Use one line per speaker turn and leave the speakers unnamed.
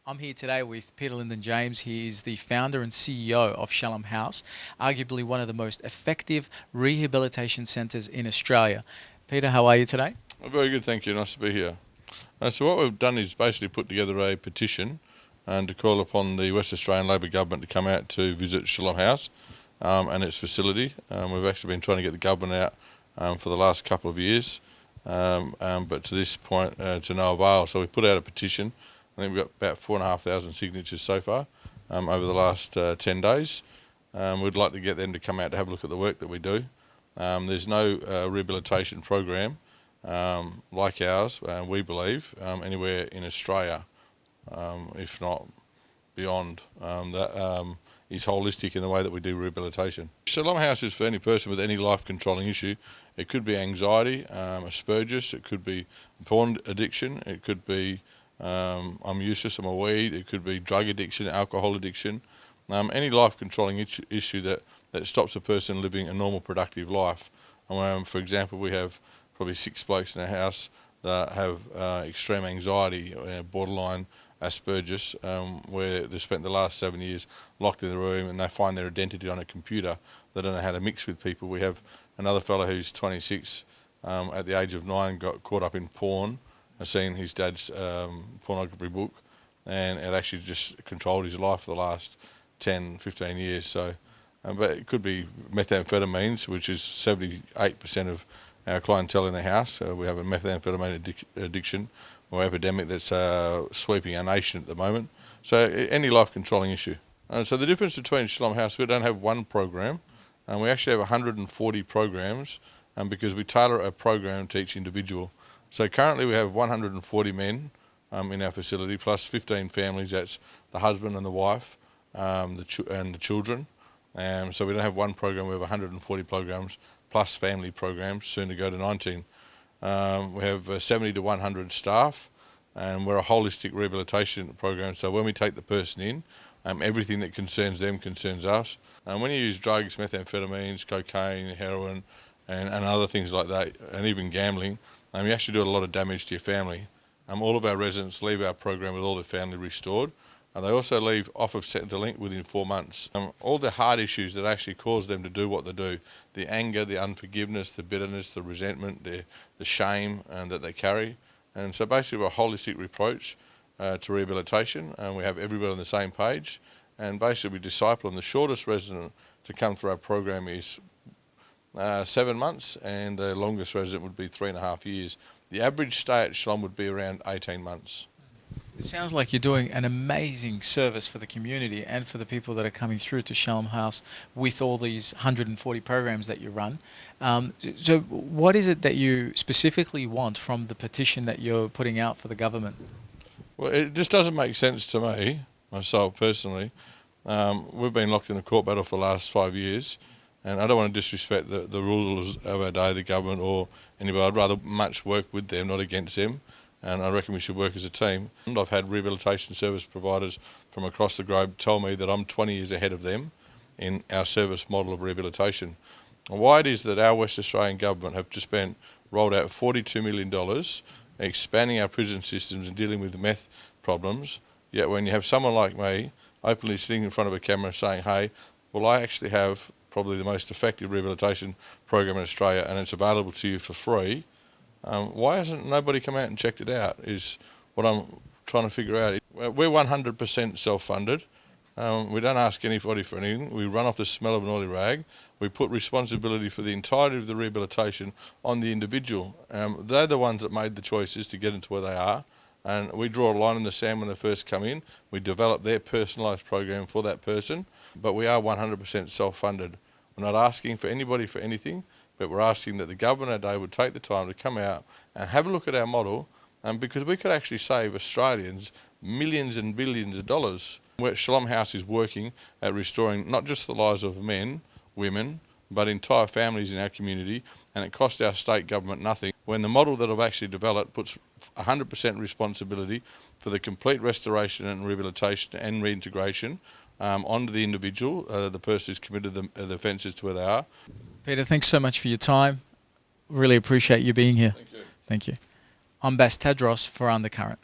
I'm here today with Peter Lyndon James. He is the founder and CEO of Shalom House, arguably one of the most effective rehabilitation centres in Australia. Peter, how are you today?
Very good, thank you. Nice to be here. So what we've done is basically put together a petition and to call upon the West Australian Labor government to come out to visit Shalom House and its facility. We've actually been trying to get the government out for the last couple of years, but to this point to no avail. So we put out a petition. I think we've got about 4,500 signatures so far over the last 10 days. We'd like to get them to come out to have a look at the work that we do. There's no rehabilitation program like ours, we believe, anywhere in Australia, if not beyond, that is holistic in the way that we do rehabilitation. Shalom House is for any person with any life-controlling issue. It could be anxiety, Asperger's, it could be porn addiction, it could be I'm useless, I'm a weed, it could be drug addiction, alcohol addiction, any life-controlling issue that stops a person living a normal, productive life. For example, we have probably 6 blokes in our house that have extreme anxiety, borderline Asperger's, where they've spent the last 7 years locked in the room and they find their identity on a computer. They don't know how to mix with people. We have another fellow who's 26, at the age of 9, got caught up in porn, seen his dad's pornography book, and it actually just controlled his life for the last 10, 15 years. So, but it could be methamphetamines, which is 78% of our clientele in the house. We have a methamphetamine addiction or epidemic that's sweeping our nation at the moment. So any life-controlling issue. So the difference between Shalom House, we don't have one program, and we actually have 140 programs, because we tailor a program to each individual. So currently we have 140 men in our facility, plus 15 families. That's the husband and the wife, and the children. So we don't have one program, we have 140 programs, plus family programs, soon to go to 19. We have 70 to 100 staff, and we're a holistic rehabilitation program. So when we take the person in, everything that concerns them concerns us. And when you use drugs, methamphetamines, cocaine, heroin, and other things like that, and even gambling, you actually do a lot of damage to your family. All of our residents leave our program with all their family restored, and they also leave off of Centrelink within 4 months. All the hard issues that actually cause them to do what they do, the anger, the unforgiveness, the bitterness, the resentment, the shame that they carry. And so basically we're a holistic approach to rehabilitation, and we have everybody on the same page. And basically we disciple, and the shortest resident to come through our program is 7 months, and the longest resident would be 3.5 years. The average stay at Shalom would be around 18 months.
It sounds like you're doing an amazing service for the community and for the people that are coming through to Shalom House with all these 140 programs that you run. So what is it that you specifically want from the petition that you're putting out for the government?
Well, it just doesn't make sense to me, myself personally. We've been locked in a court battle for the last 5 years, and I don't want to disrespect the rules of our day, the government or anybody. I'd rather much work with them, not against them. And I reckon we should work as a team. And I've had rehabilitation service providers from across the globe tell me that I'm 20 years ahead of them in our service model of rehabilitation. And why it is that our West Australian government have just rolled out $42 million expanding our prison systems and dealing with the meth problems, yet when you have someone like me openly sitting in front of a camera saying, hey, well, I actually have probably the most effective rehabilitation program in Australia and it's available to you for free, why hasn't nobody come out and checked it out, is what I'm trying to figure out. We're 100% self-funded. We don't ask anybody for anything. We run off the smell of an oily rag. We put responsibility for the entirety of the rehabilitation on the individual. They're the ones that made the choices to get into where they are, and we draw a line in the sand when they first come in. We develop their personalised program for that person, but we are 100% self-funded. We're not asking for anybody for anything, but we're asking that the government today would take the time to come out and have a look at our model, because we could actually save Australians millions and billions of dollars. Where Shalom House is working at restoring not just the lives of men, women, but entire families in our community, and it costs our state government nothing, when the model that I've actually developed puts 100% responsibility for the complete restoration and rehabilitation and reintegration onto the individual, the person who's committed the offences to where they are.
Peter, thanks so much for your time. Really appreciate you being here.
Thank you.
Thank you. I'm Bas Tadros for Undercurrent.